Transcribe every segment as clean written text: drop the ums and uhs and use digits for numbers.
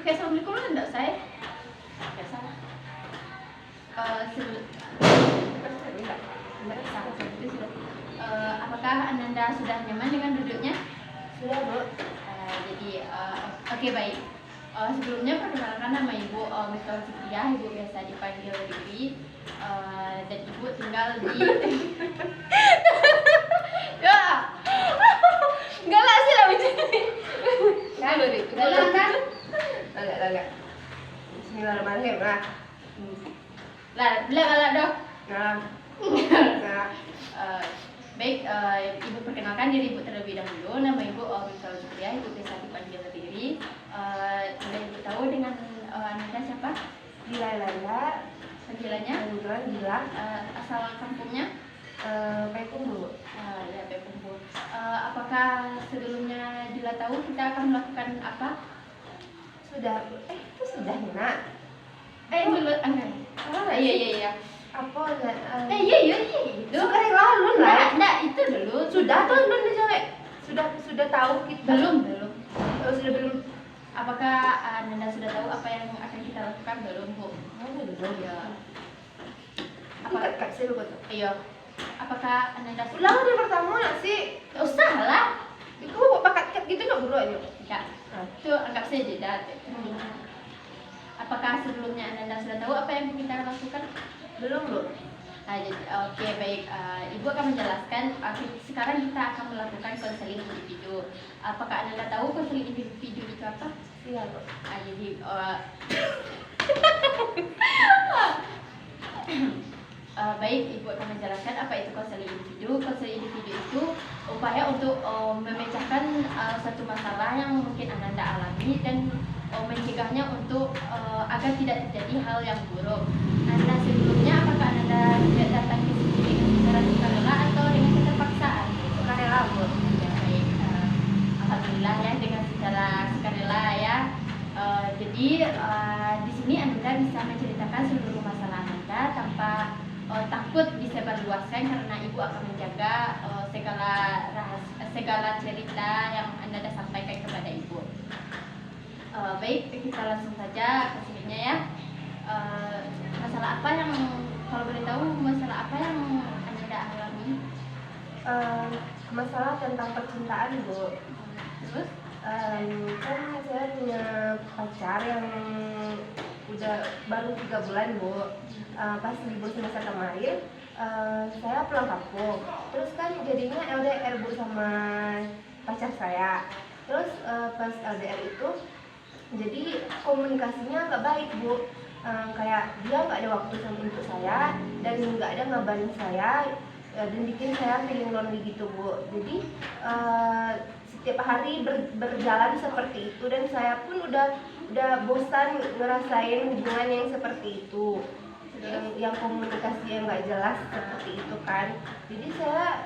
Oke, assalamualaikum enggak saya? Enggak salah. Sebelum apakah Ananda sudah nyaman dengan duduknya? Sudah, Bu. Jadi oke, baik. Sebelumnya perkenalkan nama Ibu Miftah Fitriah, Ibu biasa dipanggil Riri, dan Ibu tinggal di ya galak sih lah begini. Galak kan? Agak. Bismillahirrahmanirrahim. Lah, galak dong. Nah. Baik, Ibu perkenalkan diri Ibu terlebih dahulu. Nama Ibu Miftah Fitriah, Ibu biasa dipanggil Riri. Boleh Ibu tahu dengan Ananda siapa? Gila. Panggilannya? Panggilan Gila. Asal kampungnya? Pekung, Bu. Ya, Pekung, Bu. Apakah sebelumnya Dila tahu kita akan melakukan apa? Sudah, Bu. Itu sudah, Nak. Dulu, enggak. Iya. Apa Iya, itu. Sudah yang lalu lah. Enggak, itu dulu. Sudah tuh belum dijawab. Sudah tahu kita. Belum. Oh, sudah belum. Apakah Ananda sudah tahu apa yang akan kita lakukan? Belum, Bu. Belum. Ya. Kak, saya lupa tuh. Iya. Apakah Ananda Ulang dari pertama nggak sih? Usah lah. Itu bawa paket gitu nggak buru aja. Enggak. Itu anggap saja jeda. Apakah sebelumnya Ananda sudah tahu apa yang kita lakukan? Belum, Bu. Oke, baik. Ibu akan menjelaskan. Sekarang kita akan melakukan konseling individu. Apakah Ananda tahu konseling individu itu apa? Iya, Bu. Jadi baik, Ibu akan menjelaskan apa itu konseling individu. Konseling individu itu upaya untuk memecahkan satu masalah yang mungkin Ananda alami dan mencegahnya untuk agar tidak terjadi hal yang buruk. Anda sebelumnya apakah Anda tidak datang ke sini dengan secara sukarela atau dengan keterpaksaan? Sukarela, Bu. Ya, baik. Alhamdulillah ya dengan secara sukarela ya. Jadi di sini Anda bisa menceritakan seluruh masalah Anda tanpa takut disebarluaskan karena Ibu akan menjaga segala cerita yang Anda sampaikan kepada Ibu. Baik, kita langsung saja ke sininya ya. Masalah apa yang, kalau boleh tahu, masalah apa yang Anda alami? Masalah tentang percintaan, Bu. Terus? Kan saya punya pacar yang udah baru 3 bulan, Bu. Pas libur semester kemarin, saya pulang kampung. Terus kan jadinya LDR, Bu, sama pacar saya. Terus pas LDR itu jadi komunikasinya nggak baik, Bu. Kayak dia nggak ada waktu untuk saya dan nggak ada ngabarin saya dan bikin saya feeling lonely gitu, Bu. Jadi setiap hari berjalan seperti itu dan saya pun udah bosan ngerasain hubungan yang seperti itu, yang komunikasi yang nggak jelas seperti itu kan. Jadi saya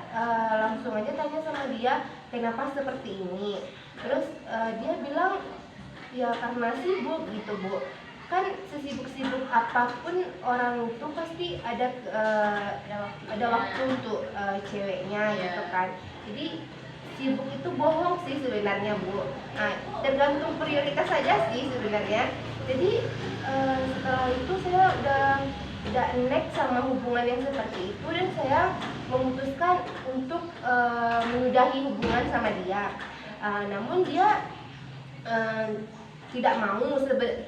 langsung aja tanya sama dia kenapa seperti ini. Terus dia bilang ya karena sibuk gitu, Bu. Kan sesibuk-sibuk apapun orang itu pasti ada waktu untuk ceweknya gitu kan. Jadi sibuk itu bohong sih sebenarnya, Bu. Nah, tergantung prioritas saja sih sebenarnya. Jadi setelah itu saya udah next sama hubungan yang seperti itu dan saya memutuskan untuk menyudahi hubungan sama dia. Namun dia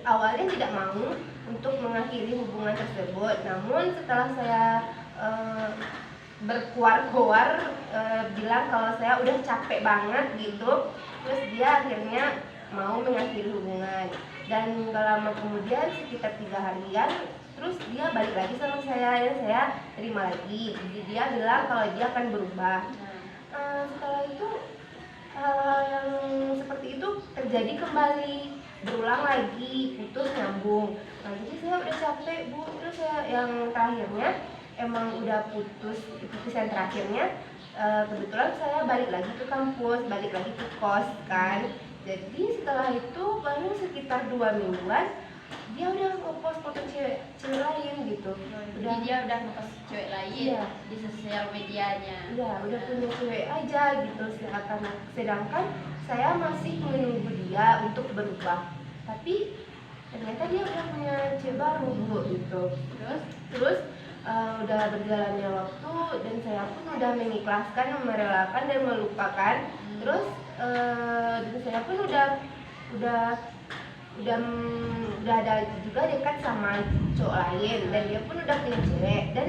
awalnya tidak mau untuk mengakhiri hubungan tersebut. Namun setelah saya berkuar-kuar bilang kalau saya udah capek banget gitu, terus dia akhirnya mau mengakhiri hubungan. Dan gak lama kemudian sekitar 3 harian terus dia balik lagi sama saya dan saya terima lagi. Jadi dia bilang kalau dia akan berubah. Setelah itu hal yang seperti itu terjadi kembali, berulang lagi, putus nyambung. Nah, jadi saya udah capek, Bu. Terus saya yang terakhirnya emang udah putus yang terakhirnya kebetulan saya balik lagi ke kampus, balik lagi ke kos kan. Jadi setelah itu baru sekitar 2 mingguan dia udah ngepost foto cewek lain gitu. Dia udah ngepost cewek lain, iya, di sosial medianya. Iya, udah punya cewek aja gitu. Sedangkan saya masih menunggu dia untuk berubah. tapi ternyata dia udah punya cewek baru Bu gitu. Terus Terus udah berjalannya waktu dan saya pun udah mengikhlaskan, merelakan dan melupakan. Terus dan saya pun udah ada juga dekat sama cowok lain dan dia pun udah punya cewek dan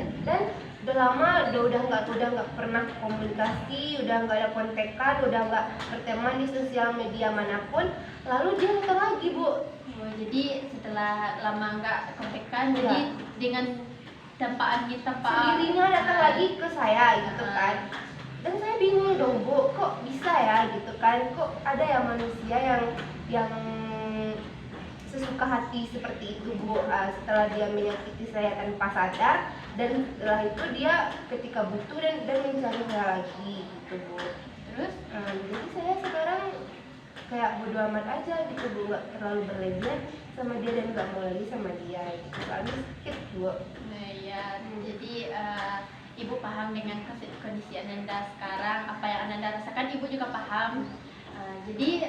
udah lama udah nggak pernah komunikasi, udah nggak ada kontekan, udah nggak berteman di sosial media manapun. Lalu dia datang lagi Bu. jadi setelah lama nggak kontekan, Iya. jadi dengan tanpa angin tanpa Sendirinya datang lagi ke saya gitu kan. Dan saya bingung dong Bu, kok bisa ya gitu kan, kok ada ya manusia yang sesuka hati seperti itu Bu. Setelah dia menyakiti saya tanpa sadar, dan setelah itu dia ketika butuh dan mencari saya lagi gitu Bu. Terus Jadi saya sekarang kayak bodo amat aja gitu Bu, nggak terlalu berlebihan sama dia dan nggak mau lagi sama dia gitu. Soalnya sakit Bu. nah, ya, jadi ibu paham dengan kondisi Ananda sekarang, apa yang Ananda rasakan ibu juga paham. Jadi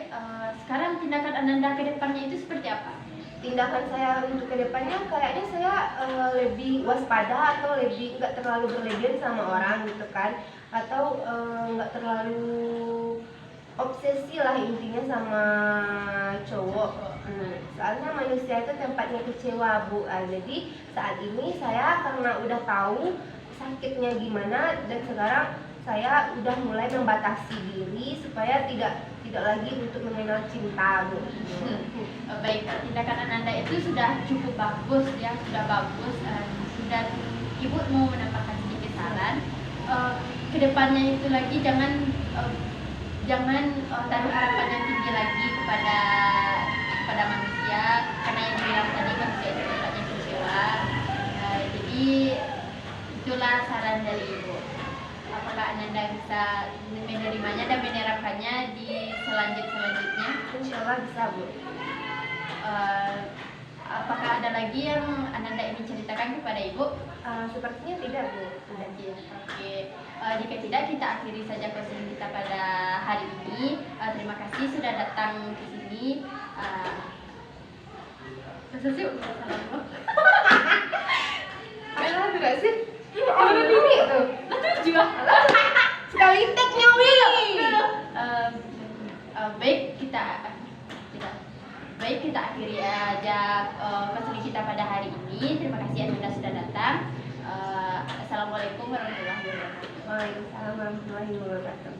sekarang tindakan Ananda ke depannya itu seperti apa? Tindakan saya untuk kedepannya kayaknya saya lebih waspada atau lebih nggak terlalu berlebihan sama orang gitu kan, atau nggak terlalu obsesi lah intinya sama cowok. Soalnya manusia itu tempatnya kecewa Bu. Jadi saat ini saya karena udah tahu sakitnya gimana dan sekarang saya udah mulai membatasi diri supaya tidak lagi untuk mengenal cinta Bu. Baik, tindakan Ananda itu sudah cukup bagus ya, sudah bagus. Dan ibu mau menambahkan sedikit saran. Kedepannya itu lagi jangan taruh harapan yang tinggi lagi kepada manusia, karena yang dibilang tadi manusia itu tempatnya kecewa. Jadi itulah saran dari ibu. Apakah Ananda bisa menerimanya dan menerapkannya di selanjutnya? Insya Allah bisa Bu. Apakah ada lagi yang Ananda ingin ceritakan kepada ibu? Sepertinya tidak Bu. Oke. Jika tidak, kita akhiri saja posting kita pada hari ini. Terima kasih sudah datang ke sini. Masa sih salam. Alah tidak sih? Orang ini tuh. Juga. Sekali tek nyawi. Baik kita akhiri aja posting kita pada hari ini. Terima kasih Anda sudah datang. Assalamualaikum warahmatullahi wabarakatuh. Waalaikumsalam warahmatullahi wabarakatuh.